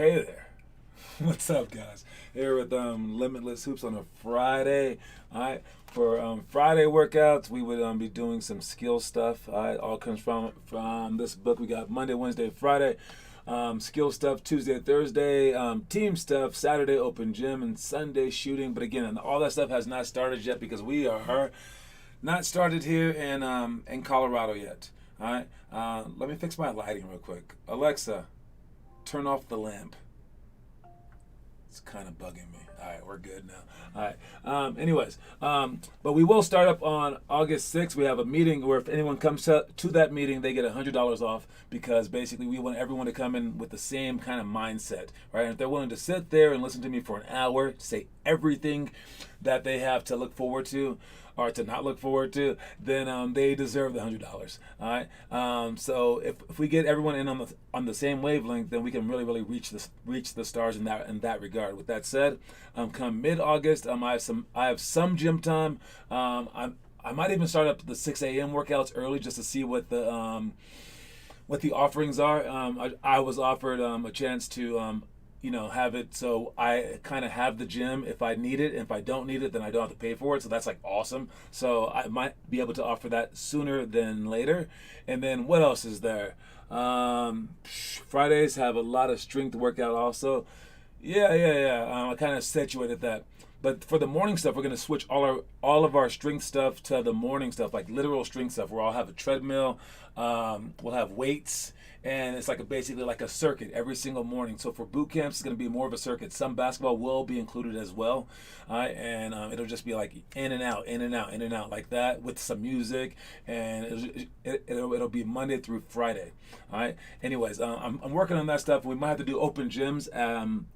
Hey there. What's up, guys? Here with Limitless Hoops on a Friday. All right, for Friday workouts, we would be doing some skill stuff. All right, all comes from this book. We got Monday, Wednesday, Friday, skill stuff. Tuesday, Thursday, team stuff. Saturday, open gym, and Sunday shooting. But again, all that stuff has not started yet because we are not started here in Colorado yet. All right, let me fix my lighting real quick. Alexa, turn off the lamp. It's kind of bugging me. All right, we're good now. All right. But we will start up on August 6th. We have a meeting where if anyone comes to that meeting, they get $100 off because basically we want everyone to come in with the same kind of mindset, right? And if they're willing to sit there and listen to me for an hour, say everything that they have to look forward to or to not look forward to, then they deserve the $100. All right. So if we get everyone in on the same wavelength, then we can really reach the stars in that regard. With that said, come mid-August, I have some gym time. I might even start up the 6 a.m. workouts early just to see what the offerings are. I was offered a chance to have it so I kind of have the gym if I need it. If I don't need it, then I don't have to pay for it. So that's like awesome. So I might be able to offer that sooner than later. And then what else is there? Fridays have a lot of strength workout also. Yeah. I kind of situated that. But for the morning stuff, we're going to switch all of our strength stuff to the morning stuff, like literal strength stuff, where I'll have a treadmill, we'll have weights, and it's basically like a circuit every single morning. So for boot camps, it's going to be more of a circuit. Some basketball will be included as well, and it'll just be like in and out, in and out, in and out, like that with some music, and it'll be Monday through Friday. All right. Anyways, I'm working on that stuff. We might have to do open gyms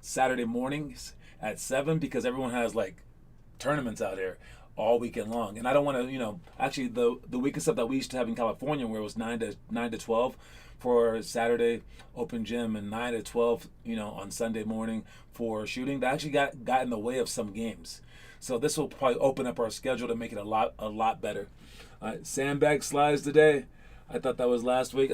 Saturday mornings at 7 because everyone has like tournaments out here all weekend long, and I don't want to, actually the weekend stuff that we used to have in California where it was 9 to 12 for Saturday open gym and 9 to 12 on Sunday morning for shooting, that actually got in the way of some games. So this will probably open up our schedule to make it a lot better. Sandbag slides today. I thought that was last week.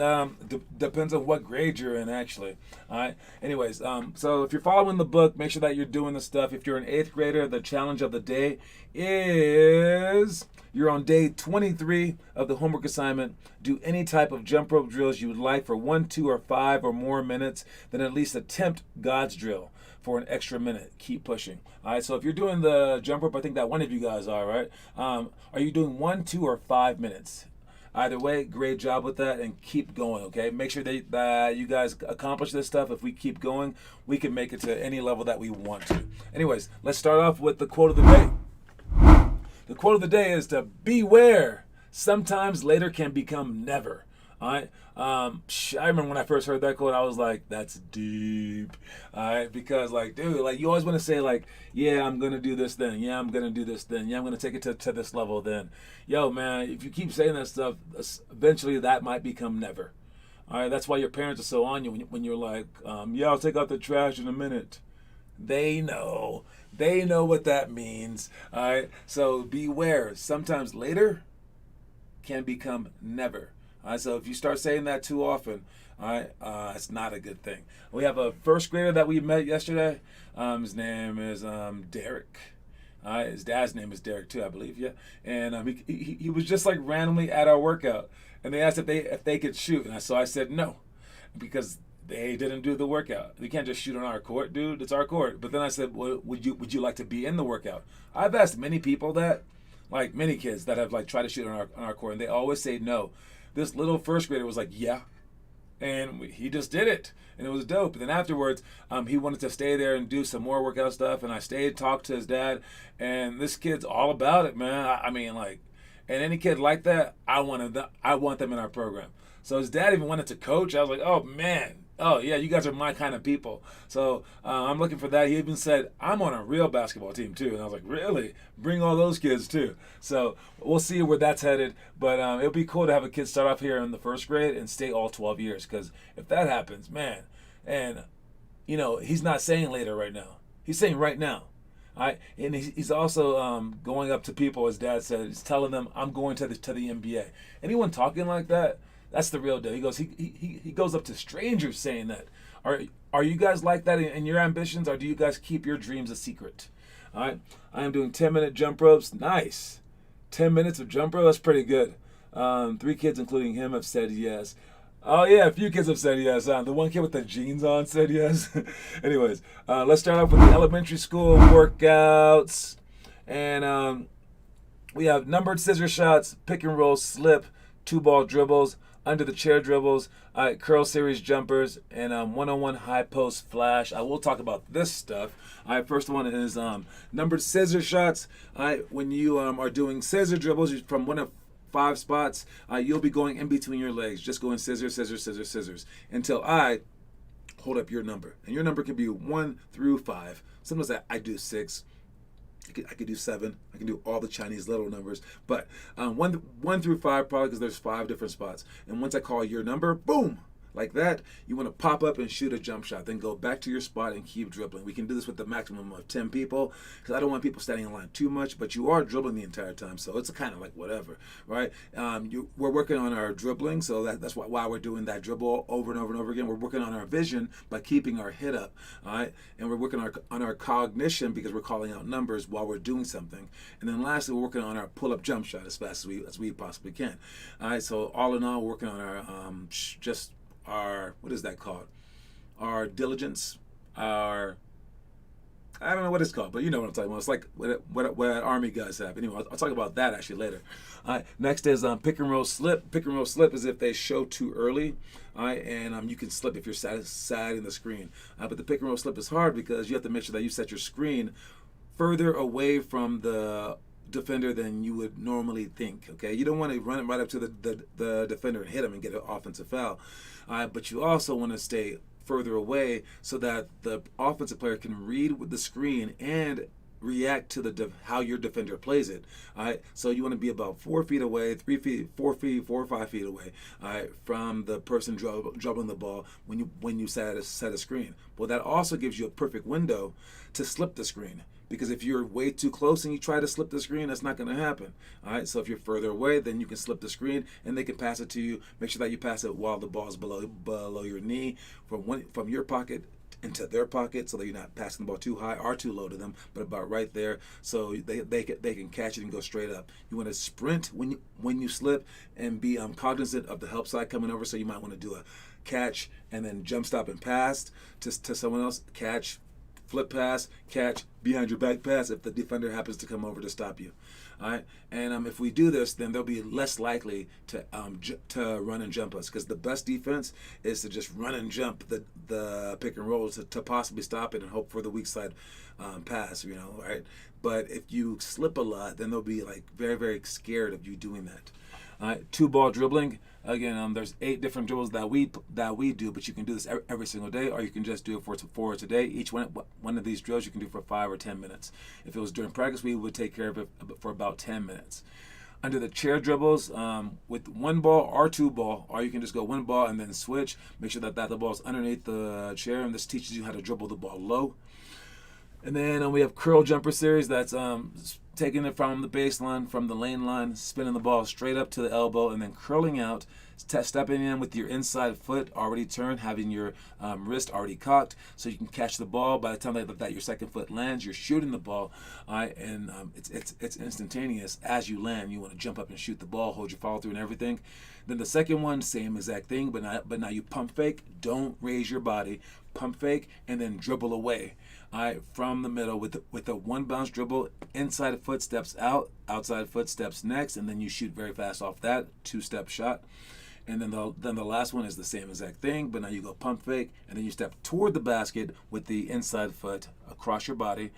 Depends on what grade you're in, actually. All right. Anyways, so if you're following the book, make sure that you're doing the stuff. If you're an 8th grader, the challenge of the day is you're on day 23 of the homework assignment. Do any type of jump rope drills you would like for 1, 2, or 5 or more minutes. Then at least attempt God's drill for an extra minute. Keep pushing. All right. So if you're doing the jump rope, I think that one of you guys are, right? Are you doing 1, 2, or 5 minutes? Either way, great job with that, and keep going, okay? Make sure that you guys accomplish this stuff. If we keep going, we can make it to any level that we want to. Anyways, let's start off with the quote of the day. The quote of the day is to beware. Sometimes later can become never. All right. I remember when I first heard that quote, I was like, "That's deep." All right, because dude, you always want to say "Yeah, I'm gonna do this then. Yeah, I'm gonna do this then. Yeah, I'm gonna take it to this level then." Yo, man, if you keep saying that stuff, eventually that might become never. All right, that's why your parents are so on you when you're like, "Yeah, I'll take out the trash in a minute." They know what that means. All right, so beware. Sometimes later can become never. All right, so if you start saying that too often, all right, it's not a good thing. We have a first grader that we met yesterday. His name is Derek. His dad's name is Derek too, I believe. Yeah, and he was just randomly at our workout, and they asked if they could shoot, and so I said no, because they didn't do the workout. You can't just shoot on our court, dude. It's our court. But then I said, well, would you like to be in the workout? I've asked many people that, many kids that have tried to shoot on our court, and they always say no. This little first grader was like, yeah. And he just did it. And it was dope. And then afterwards, he wanted to stay there and do some more workout stuff. And I stayed, talked to his dad. And this kid's all about it, man. And any kid like that, I want them in our program. So his dad even wanted to coach. I was like, oh, man. Oh, yeah, you guys are my kind of people. So I'm looking for that. He even said, I'm on a real basketball team, too. And I was like, really? Bring all those kids, too. So we'll see where that's headed. But it'll be cool to have a kid start off here in the first grade and stay all 12 years. Because if that happens, man, and, he's not saying later right now. He's saying right now. All right? And he's also going up to people, as Dad said. He's telling them, I'm going to the NBA. Anyone talking like that, That's the real deal. He goes, he goes up to strangers saying that. Are you guys like that in your ambitions, or do you guys keep your dreams a secret? All right, I am doing 10-minute jump ropes. Nice, 10 minutes of jump rope. That's pretty good. 3 kids, including him, have said yes. Oh yeah, a few kids have said yes. The one kid with the jeans on said yes. Anyways, let's start off with the elementary school workouts, and we have numbered scissor shots, pick and roll, slip, 2-ball dribbles, under the chair dribbles, curl series jumpers, and one-on-one high post flash. I will talk about this stuff. First one is numbered scissor shots. When you are doing scissor dribbles from one of 5 spots, you'll be going in between your legs, just going scissors, scissors, scissors, scissors, until I hold up your number. And your number can be 1 through 5. Sometimes I do 6. I could do 7. I can do all the Chinese little numbers. But 1 through 5 probably, because there's 5 different spots. And once I call your number, boom, like that, you want to pop up and shoot a jump shot. Then go back to your spot and keep dribbling. We can do this with the maximum of 10 people, because I don't want people standing in line too much, but you are dribbling the entire time, so it's kind of like whatever, right? We're working on our dribbling, so that's why we're doing that dribble over and over and over again. We're working on our vision by keeping our head up, all right? And we're working on our cognition, because we're calling out numbers while we're doing something. And then lastly, we're working on our pull-up jump shot as fast as we possibly can. All right, so all in all, we're working on our what is that called? Our diligence, I don't know what it's called, but you know what I'm talking about. It's like what Army guys have. Anyway, I'll talk about that actually later. Next is pick and roll slip. Pick and roll slip is if they show too early, and you can slip if you're side in the screen. But the pick and roll slip is hard because you have to make sure that you set your screen further away from the defender than you would normally think. Okay, you don't want to run it right up to the defender and hit him and get an offensive foul, but you also want to stay further away so that the offensive player can read with the screen and react to how your defender plays it. All right, so you want to be about 4 feet away, 3 feet, 4 feet, 4 or 5 feet away, all right, from the person dribbling the ball when you set a screen. Well, that also gives you a perfect window to slip the screen. Because if you're way too close and you try to slip the screen, that's not going to happen. All right, so if you're further away, then you can slip the screen and they can pass it to you. Make sure that you pass it while the ball is below your knee, from your pocket into their pocket, so that you're not passing the ball too high or too low to them, but about right there, so they can catch it and go straight up. You want to sprint when you slip and be cognizant of the help side coming over. So you might want to do a catch and then jump stop and pass to someone else. Catch, flip pass, catch, behind your back pass if the defender happens to come over to stop you. All right, and if we do this, then they'll be less likely to run and jump us, because the best defense is to just run and jump the pick and roll to possibly stop it and hope for the weak side pass, right? But if you slip a lot, then they'll be like very, very scared of you doing that. All right, 2-ball dribbling. Again, there's 8 different dribbles that we do, but you can do this every single day, or you can just do it for today. Each one of these drills you can do for 5 or 10 minutes. If it was during practice, we would take care of it for about 10 minutes. Under the chair dribbles, with 1 ball or 2 ball, or you can just go 1 ball and then switch. Make sure that the ball is underneath the chair, and this teaches you how to dribble the ball low. And then we have curl jumper series. That's taking it from the baseline, from the lane line, spinning the ball straight up to the elbow, and then curling out, stepping in with your inside foot already turned, having your wrist already cocked, so you can catch the ball. By the time that your second foot lands, you're shooting the ball, and it's instantaneous. As you land, you want to jump up and shoot the ball, hold your follow through and everything. Then the second one, same exact thing, but now you pump fake. Don't raise your body. Pump fake and then dribble away. From the middle with a 1 bounce dribble, inside foot steps out, outside foot steps next, and then you shoot very fast off that 2-step shot. And then the last one is the same exact thing, but now you go pump fake, and then you step toward the basket with the inside foot across your body,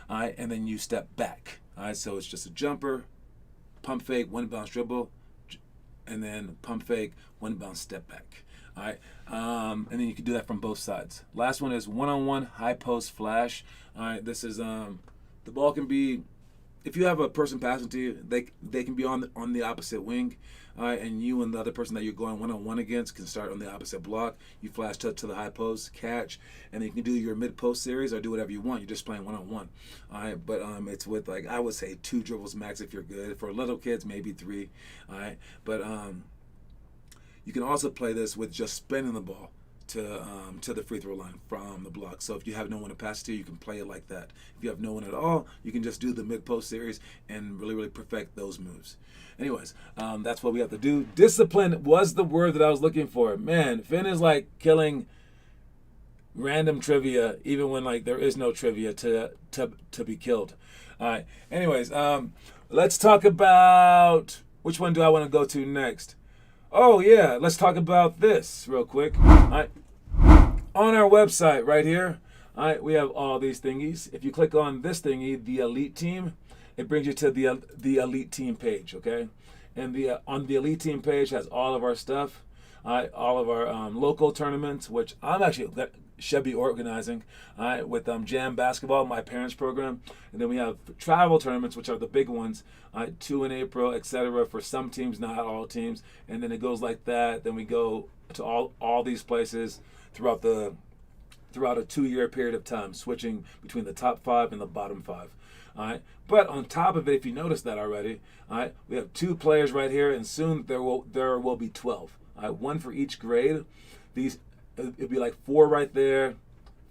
and then you step back. So it's just a jumper, pump fake, 1 bounce dribble, and then pump fake, 1 bounce step back. All right, and then you can do that from both sides. Last one is one-on-one high post flash. All right, this is the ball can be, if you have a person passing to you, they can be on the opposite wing, and you and the other person that you're going one-on-one against can start on the opposite block. You flash to the high post, catch, and then you can do your mid-post series or do whatever you want. You're just playing one-on-one. All right, but it's with, like, I would say 2 dribbles max if you're good. For little kids, maybe 3. All right, but You can also play this with just spinning the ball to the free throw line from the block. So if you have no one to pass to, you can play it like that. If you have no one at all, you can just do the mid-post series and really perfect those moves. Anyways, that's what we have to do. Discipline was the word that I was looking for. Man, Finn is like killing random trivia, even when like there is no trivia to be killed. All right. Anyways, let's talk about, which one do I want to go to next? Oh yeah, let's talk about this real quick. All right. On our website right here, all right, we have all these thingies. If you click on this thingy, the Elite Team, it brings you to the Elite Team page, okay? And on the Elite Team page has all of our stuff, all of our local tournaments, which I'm actually should be organizing, with Jam Basketball, my parents' program. And then we have travel tournaments, which are the big ones, 2 in April, etc. for some teams, not all teams. And then it goes like that. Then we go to all these places throughout a 2-year period of time, switching between the top 5 and the bottom 5. All right. But on top of it, if you notice that already, all right, we have 2 players right here, and soon there will be 12. All right, 1 for each grade. It'd be like 4 right there,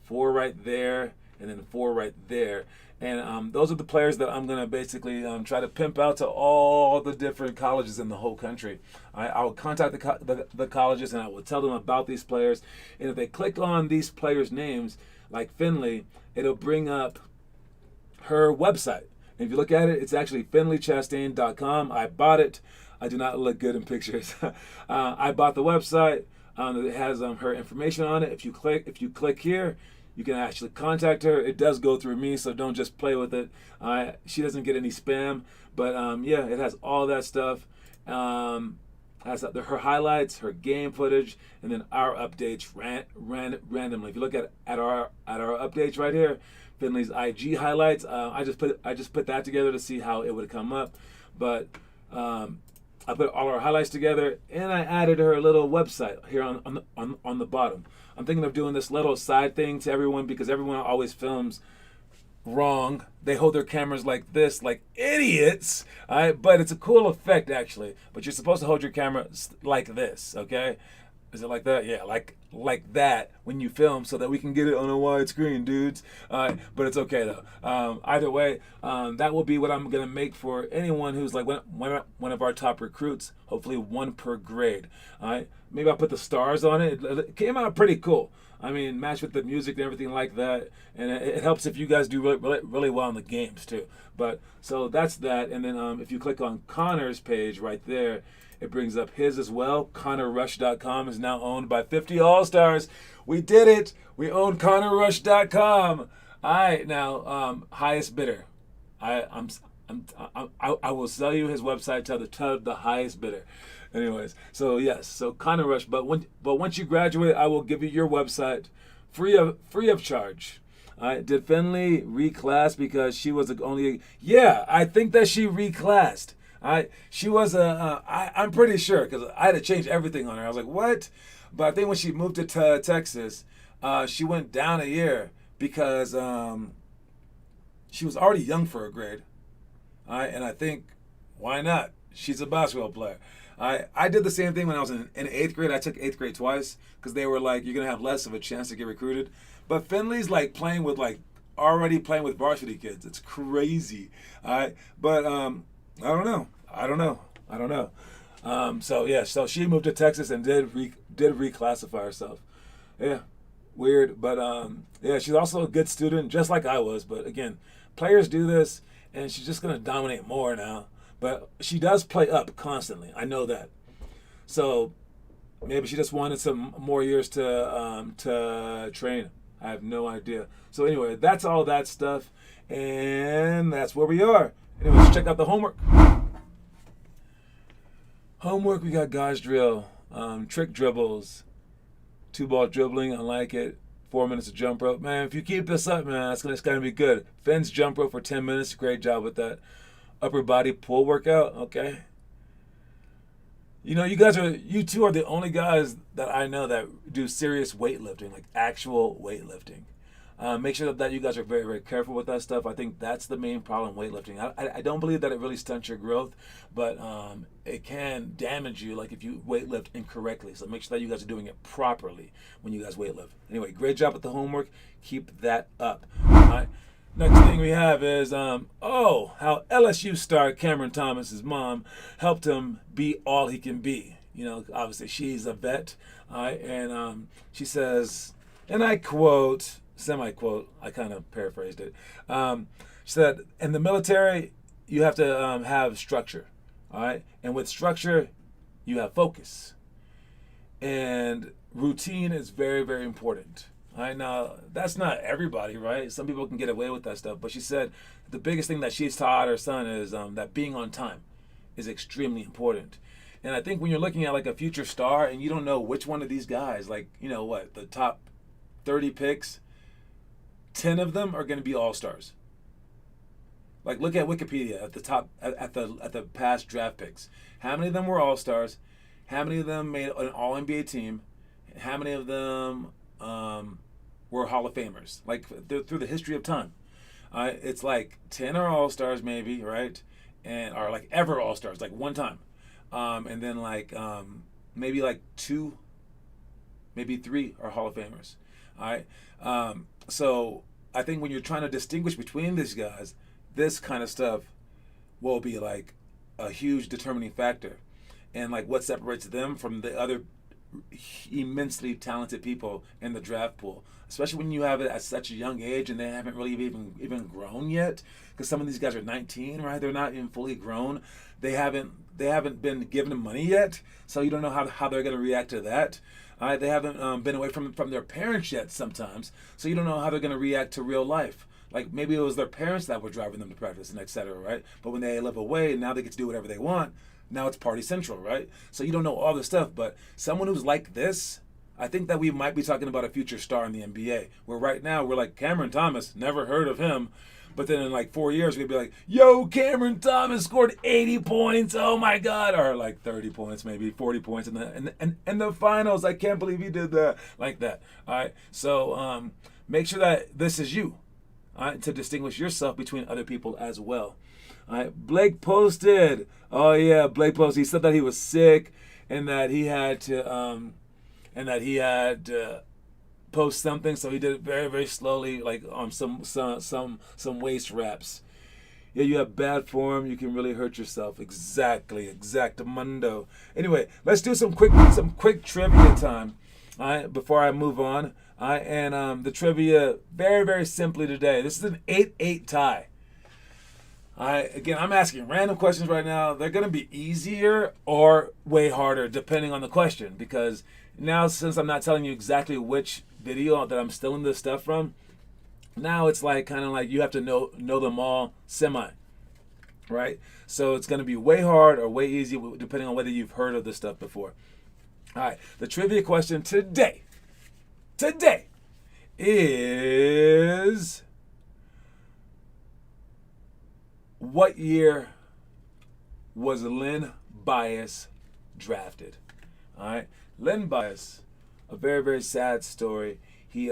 4 right there, and then 4 right there. And those are the players that I'm gonna basically try to pimp out to all the different colleges in the whole country. I will contact the colleges and I will tell them about these players. And if they click on these players' names, like Finley, it'll bring up her website. And if you look at it, it's actually finleychastain.com. I bought it. I do not look good in pictures. I bought the website. It has her information on it. If you click here, you can actually contact her. It does go through me, so don't just play with it. She doesn't get any spam, but yeah, it has all that stuff. Has her highlights, her game footage, and then our updates randomly. If you look at our updates right here, Finley's IG highlights. I just put that together to see how it would come up, but I put all our highlights together, and I added her little website here on the bottom. I'm thinking of doing this little side thing to everyone because everyone always films wrong. They hold their cameras like this, like idiots. All right, but it's a cool effect actually. But you're supposed to hold your camera like this, okay? Is it like that? Yeah, like that when you film, so that we can get it on a wide screen, dudes. But it's okay though. Either way, that will be what I'm gonna make for anyone who's like one of our top recruits. Hopefully 1 per grade. All right. Maybe I'll put the stars on it. It came out pretty cool. I mean, matched with the music and everything like that, and it helps if you guys do really well in the games too. But so that's that. And then if you click on Connor's page right there, it brings up his as well. ConnorRush.com is now owned by 50 All-Stars. We did it. We own ConnorRush.com. All right, now highest bidder. I will sell you his website to the highest bidder. Anyways, so yes, so Connor Rush. But once you graduate, I will give you your website free of charge. Did Finley reclass because she was the only? Yeah, I think that she reclassed. She was I'm pretty sure because I had to change everything on her. I was like, what? But I think when she moved to Texas, she went down a year because she was already young for her grade. And I think, why not? She's a basketball player. I did the same thing when I was in 8th grade. I took 8th grade twice because they were like, you're going to have less of a chance to get recruited. But Finley's like already playing with varsity kids. It's crazy. But I don't know. So yeah, so she moved to Texas and did reclassify herself. Yeah, weird. But yeah, she's also a good student, just like I was. But again, players do this, and she's just going to dominate more now. But she does play up constantly. I know that. So maybe she just wanted some more years to train. I have no idea. So anyway, that's all that stuff. And that's where we are. Anyways, check out the homework. Homework, we got guys drill, trick dribbles, 2-ball dribbling. I like it. 4 minutes of jump rope. Man, if you keep this up, man, it's gonna be good. Finn's jump rope for 10 minutes. Great job with that. Upper body pull workout. Okay. You know, you two are the only guys that I know that do serious weightlifting, like actual weightlifting. Make sure that you guys are very, very careful with that stuff. I think that's the main problem weightlifting. I don't believe that it really stunts your growth, but it can damage you, like if you weightlift incorrectly. So make sure that you guys are doing it properly when you guys weightlift. Anyway, great job with the homework. Keep that up. All right. Next thing we have is, how LSU star Cameron Thomas's mom helped him be all he can be. You know, obviously she's a vet, all right, and she says, and I quote, semi-quote, I kind of paraphrased it. She said, in the military, you have to have structure, all right? And with structure, you have focus. And routine is very, very important. All right, now, that's not everybody, right? Some people can get away with that stuff. But she said the biggest thing that she's taught her son is that being on time is extremely important. And I think when you're looking at like a future star and you don't know which one of these guys, like, you know what, the top 30 picks, 10 of them are going to be all-stars. Like, look at Wikipedia at the top, at the past draft picks. How many of them were all-stars? How many of them made an all-NBA team? How many of them were Hall of Famers? Like, through the history of time. It's like 10 are all-stars maybe, right? And or like ever all-stars, like one time. And then like maybe like 2, maybe 3 are Hall of Famers. All right. So I think when you're trying to distinguish between these guys, this kind of stuff will be like a huge determining factor. And like what separates them from the other immensely talented people in the draft pool, especially when you have it at such a young age and they haven't really even grown yet. Because some of these guys are 19, right? They're not even fully grown. They haven't been given money yet, so you don't know how they're going to react to that. They haven't been away from their parents yet sometimes, so you don't know how they're going to react to real life. Like maybe it was their parents that were driving them to practice and etc., right? But when they live away and now they get to do whatever they want, now it's party central, right? So you don't know all this stuff, but someone who's like this, I think that we might be talking about a future star in the NBA, where right now we're like, Cameron Thomas, never heard of him. But then in like 4 years, we'd be like, yo, Cameron Thomas scored 80 points. Oh my God. Or like 30 points, maybe 40 points in the finals. I can't believe he did that. Like that. All right. So make sure that this is you. All right, to distinguish yourself between other people as well. All right. Blake posted. Oh yeah, Blake posted. He said that he was sick and that he had to post something, so he did it very, very slowly, like on some waist reps. Yeah, you have bad form, you can really hurt yourself. Exactamundo. Anyway, let's do some quick trivia time. All right, before I move on. All right, and the trivia very, very simply today. This is an 8-8 tie. All right, again, I'm asking random questions right now. They're gonna be easier or way harder depending on the question, because now since I'm not telling you exactly which video that I'm stealing this stuff from, now it's like kind of like you have to know them all semi, right? So it's going to be way hard or way easy depending on whether you've heard of this stuff before. All right, the trivia question today is, what year was Len Bias drafted? All right, Len Bias, a very, very sad story. He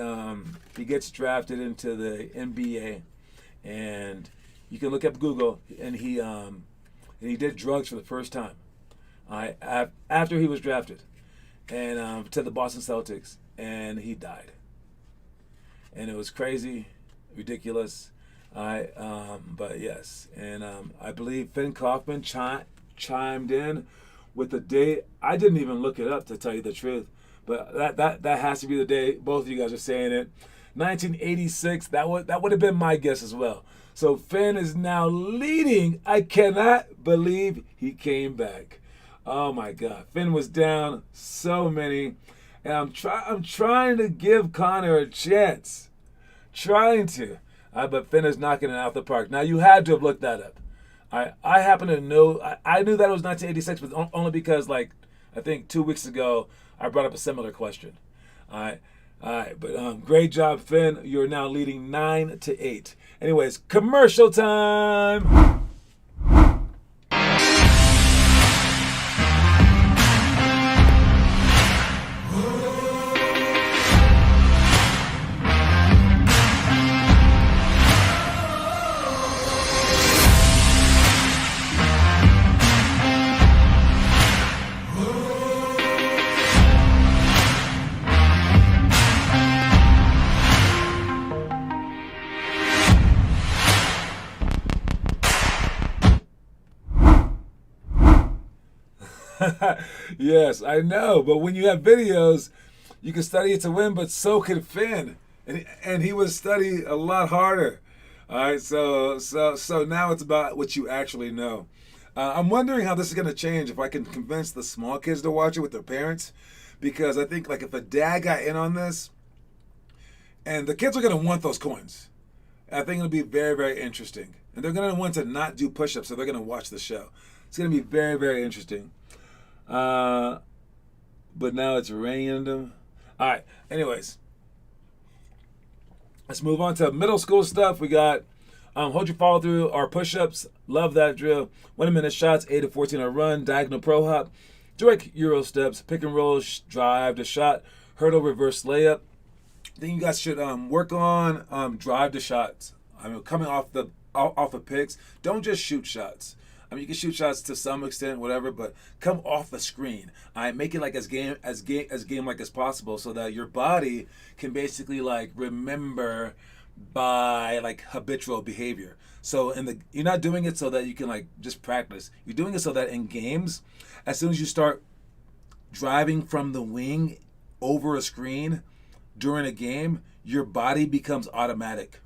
gets drafted into the NBA, and you can look up Google, and he did drugs for the first time. After he was drafted, and to the Boston Celtics, and he died. And it was crazy, ridiculous. But yes, and I believe Finn Kaufman chimed in with the date. I didn't even look it up, to tell you the truth. But that has to be the day both of you guys are saying it. 1986, that would have been my guess as well. So Finn is now leading. I cannot believe he came back. Oh my God. Finn was down so many. And I'm trying to give Connor a chance. Trying to. But Finn is knocking it out the park. Now you had to have looked that up. I happen to know, I knew that it was 1986, but only because, like, I think 2 weeks ago, I brought up a similar question. All right, but great job, Finn. You're now leading 9-8. Anyways, commercial time. Yes, I know. But when you have videos, you can study it to win, but so can Finn, and he would study a lot harder. All right, so now it's about what you actually know. I'm wondering how this is going to change if I can convince the small kids to watch it with their parents, because I think like if a dad got in on this, and the kids are going to want those coins. I think it'll be very, very interesting. And they're going to want to not do push-ups, so they're going to watch the show. It's going to be very, very interesting. But now it's random. All right. Anyways, let's move on to middle school stuff. We got hold your follow through or push-ups. Love that drill. 1 minute shots, 8 to 14 on run, diagonal pro hop, direct Euro steps, pick and roll, drive to shot, hurdle reverse layup. Then you guys should work on drive to shots. I mean, coming off of picks, don't just shoot shots. I mean, you can shoot shots to some extent, whatever, but come off the screen. Make it like as game like as possible, so that your body can basically like remember by like habitual behavior. So you're not doing it so that you can like just practice. You're doing it so that in games, as soon as you start driving from the wing over a screen during a game, your body becomes automatic.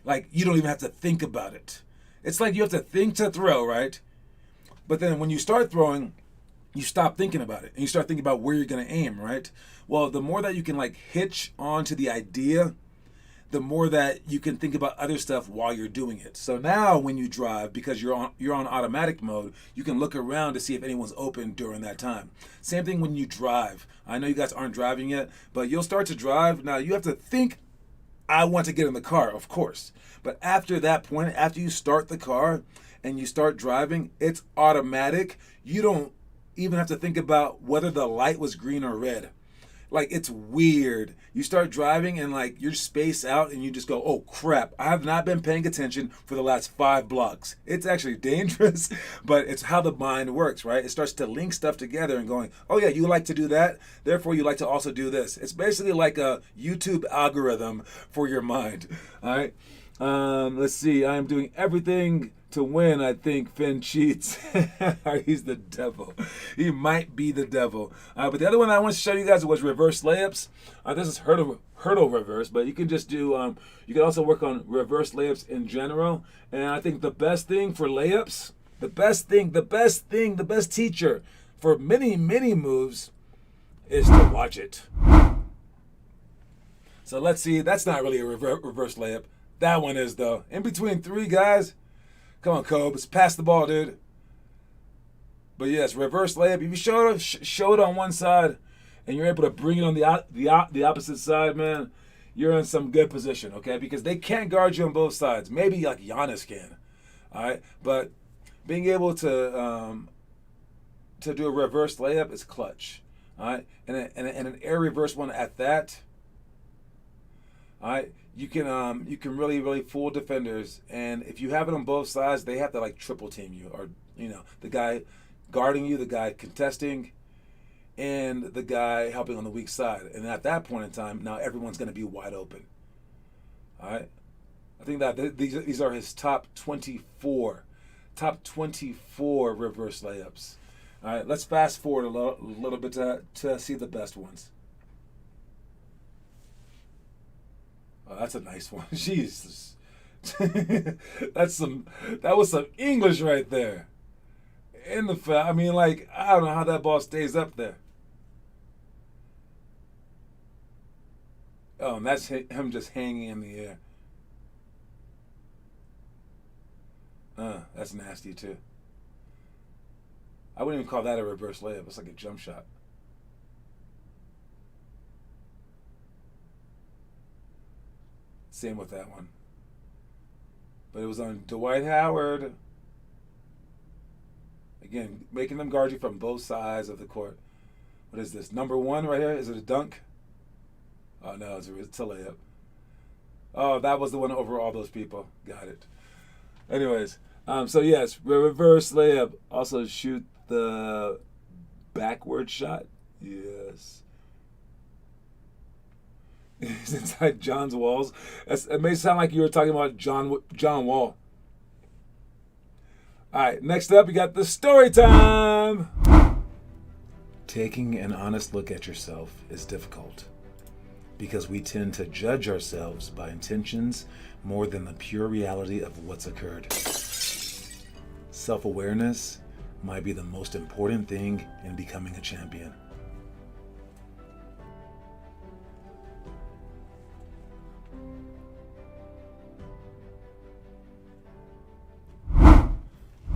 Like you don't even have to think about it. It's like you have to think to throw, right? But then when you start throwing, you stop thinking about it and you start thinking about where you're going to aim, right? Well, the more that you can like hitch onto the idea, the more that you can think about other stuff while you're doing it. So now when you drive, because you're on automatic mode, you can look around to see if anyone's open during that time. Same thing when you drive. I know you guys aren't driving yet, but you'll start to drive. Now you have to think, I want to get in the car, of course. But after that point, after you start the car and you start driving, it's automatic. You don't even have to think about whether the light was green or red. Like, it's weird. You start driving and like you're spaced out and you just go, oh crap, I have not been paying attention for the last 5 blocks. It's actually dangerous, but it's how the mind works, right? It starts to link stuff together and going, oh yeah, you like to do that, therefore you like to also do this. It's basically like a YouTube algorithm for your mind. All right. Let's see. I am doing everything to win. I think Finn cheats. He's the devil. He might be the devil. But the other one I want to show you guys was reverse layups. This is hurdle reverse, but you can just do. You can also work on reverse layups in general. And I think the best thing for layups, the best teacher for many moves is to watch it. So let's see. That's not really a reverse layup. That one is though. In between 3 guys. Come on, Cobes. Pass the ball, dude. But yes, reverse layup. If you show it on one side and you're able to bring it on the opposite side, man, you're in some good position, okay? Because they can't guard you on both sides. Maybe like Giannis can, all right? But being able to do a reverse layup is clutch, all right? And an air reverse one at that, all right? You can really fool defenders, and if you have it on both sides, they have to like triple team you, or the guy guarding you, the guy contesting, and the guy helping on the weak side. And at that point in time, now everyone's going to be wide open. All right, I think that these are his top 24 reverse layups. All right, let's fast forward a little bit to see the best ones. Oh, that's a nice one. Jesus. That was some English right there. I mean, like, I don't know how that ball stays up there. Oh, and that's him just hanging in the air. That's nasty too. I wouldn't even call that a reverse layup. It's like a jump shot. Same with that one. But it was on Dwight Howard. Again, making them guard you from both sides of the court. What is this? Number 1 right here? Is it a dunk? Oh, no, it's a layup. Oh, that was the one over all those people. Got it. Anyways, so yes, reverse layup. Also shoot the backward shot. Yes. He's inside John's walls. It may sound like you were talking about John Wall. All right, next up, we got the story time. Taking an honest look at yourself is difficult because we tend to judge ourselves by intentions more than the pure reality of what's occurred. Self-awareness might be the most important thing in becoming a champion.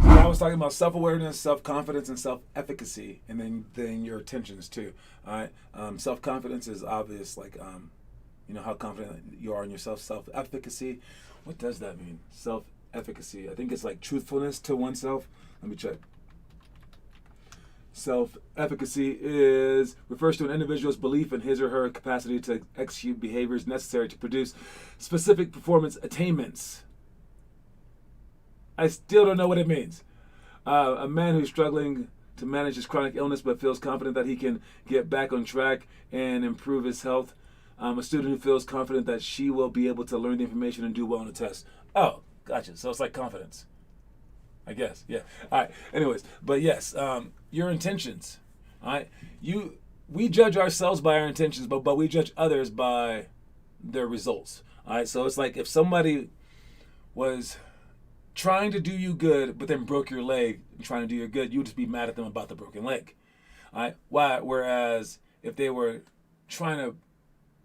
I was talking about self-awareness, self-confidence, and self-efficacy, and then your intentions too. All right, self-confidence is obvious, like how confident you are in yourself. Self-efficacy, what does that mean? Self-efficacy, I think it's like truthfulness to oneself. Let me check. Self-efficacy refers to an individual's belief in his or her capacity to execute behaviors necessary to produce specific performance attainments. I still don't know what it means. A man who's struggling to manage his chronic illness but feels confident that he can get back on track and improve his health. A student who feels confident that she will be able to learn the information and do well on a test. Oh, gotcha. So it's like confidence, I guess. Yeah. All right. Anyways, but yes, your intentions. All right. We judge ourselves by our intentions, but we judge others by their results. All right. So it's like if somebody was trying to do you good, but then broke your leg and trying to do you good, you would just be mad at them about the broken leg. All right? Why? Whereas if they were trying to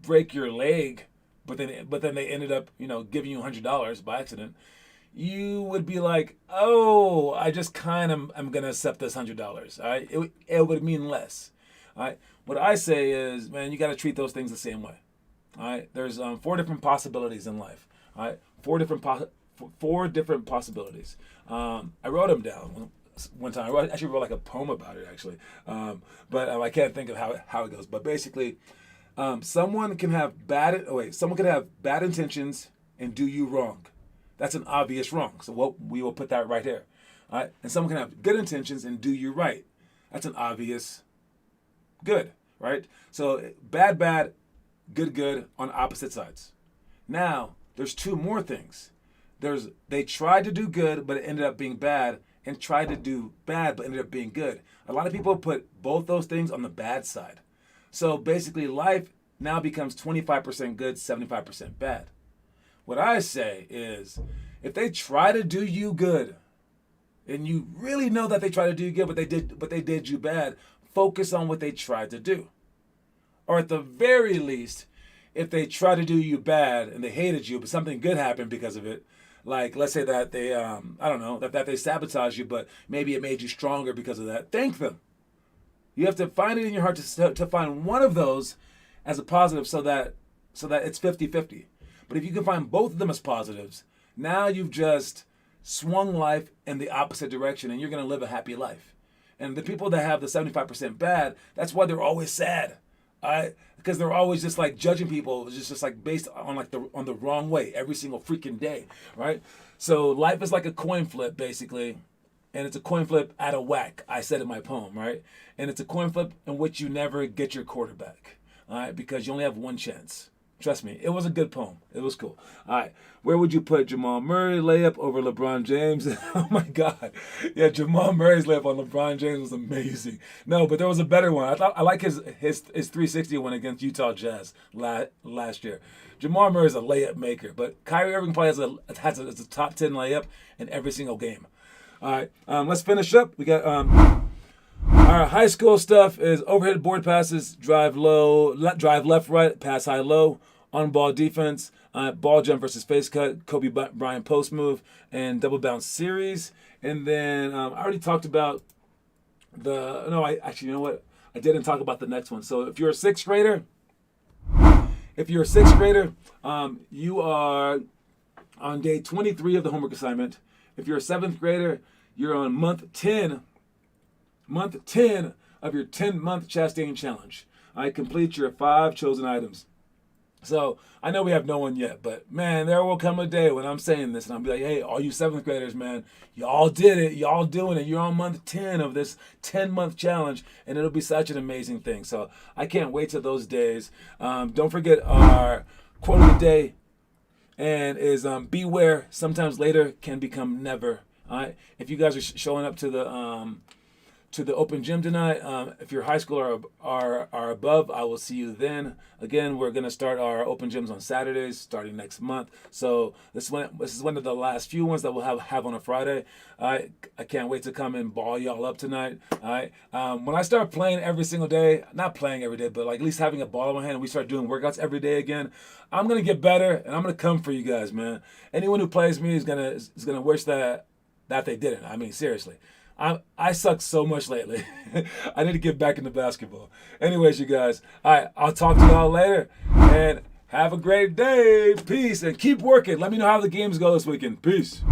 break your leg, but then they ended up, giving you $100 by accident, you would be like, oh, I just kind of am gonna accept this $100. All right? It would mean less. All right? What I say is, man, you got to treat those things the same way. All right? There's 4 different possibilities in life. All right? 4 different possibilities. I wrote them down one time. I actually wrote like a poem about it, actually. But I can't think of how it goes. But basically, someone can have bad intentions and do you wrong. That's an obvious wrong. So we will put that right here. All right? And someone can have good intentions and do you right. That's an obvious good, right? So bad, good on opposite sides. Now, there's 2 more things. They tried to do good, but it ended up being bad, and tried to do bad, but ended up being good. A lot of people put both those things on the bad side. So basically, life now becomes 25% good, 75% bad. What I say is, if they try to do you good, and you really know that they try to do you good, but they did you bad, focus on what they tried to do. Or at the very least, if they try to do you bad and they hated you, but something good happened because of it, like let's say that they, that they sabotage you, but maybe it made you stronger because of that, thank them. You have to find it in your heart to find one of those as a positive so that it's 50-50. But if you can find both of them as positives, now you've just swung life in the opposite direction and you're going to live a happy life. And the people that have the 75% bad, that's why they're always sad. Because they're always just like judging people, just like based on on the wrong way every single freaking day, right? So life is like a coin flip basically, and it's a coin flip out of whack. I said in my poem, right? And it's a coin flip in which you never get your quarterback, all right? Because you only have one chance. Trust me, it was a good poem. It was cool. All right, where would you put Jamal Murray layup over LeBron James? Oh my God, yeah, Jamal Murray's layup on LeBron James was amazing. No, but there was a better one. I like his 360 one against Utah Jazz last year. Jamal Murray's a layup maker, but Kyrie Irving probably has a top 10 layup in every single game. All right, let's finish up. We got our high school stuff is overhead board passes, drive left, right, pass high, low, on ball defense, ball jump versus face cut, Kobe Bryant post move, and double bounce series. And then I already talked about I didn't talk about the next one. So if you're a sixth grader, you are on day 23 of the homework assignment. If you're a seventh grader, you're on month 10 of your 10-month Chastain challenge. I complete your 5 chosen items. So I know we have no one yet, but man, there will come a day when I'm saying this and I'll be like, hey, all you 7th graders, man, y'all did it. Y'all doing it. You're on month 10 of this 10-month challenge, and it'll be such an amazing thing. So I can't wait till those days. Don't forget our quote of the day, and is beware, sometimes later can become never. All right. If you guys are showing up to to the open gym tonight. If you're high school or above, I will see you then. Again, we're gonna start our open gyms on Saturdays starting next month. So this is one of the last few ones that we'll have on a Friday. I can't wait to come and ball y'all up tonight. All right. When I start playing every single day, not playing every day, but like at least having a ball in my hand, and we start doing workouts every day again, I'm gonna get better, and I'm gonna come for you guys, man. Anyone who plays me is gonna wish that they didn't. I mean, seriously. I suck so much lately. I need to get back into basketball. Anyways, you guys, all right, I'll talk to y'all later, and have a great day. Peace, and keep working. Let me know how the games go this weekend. Peace.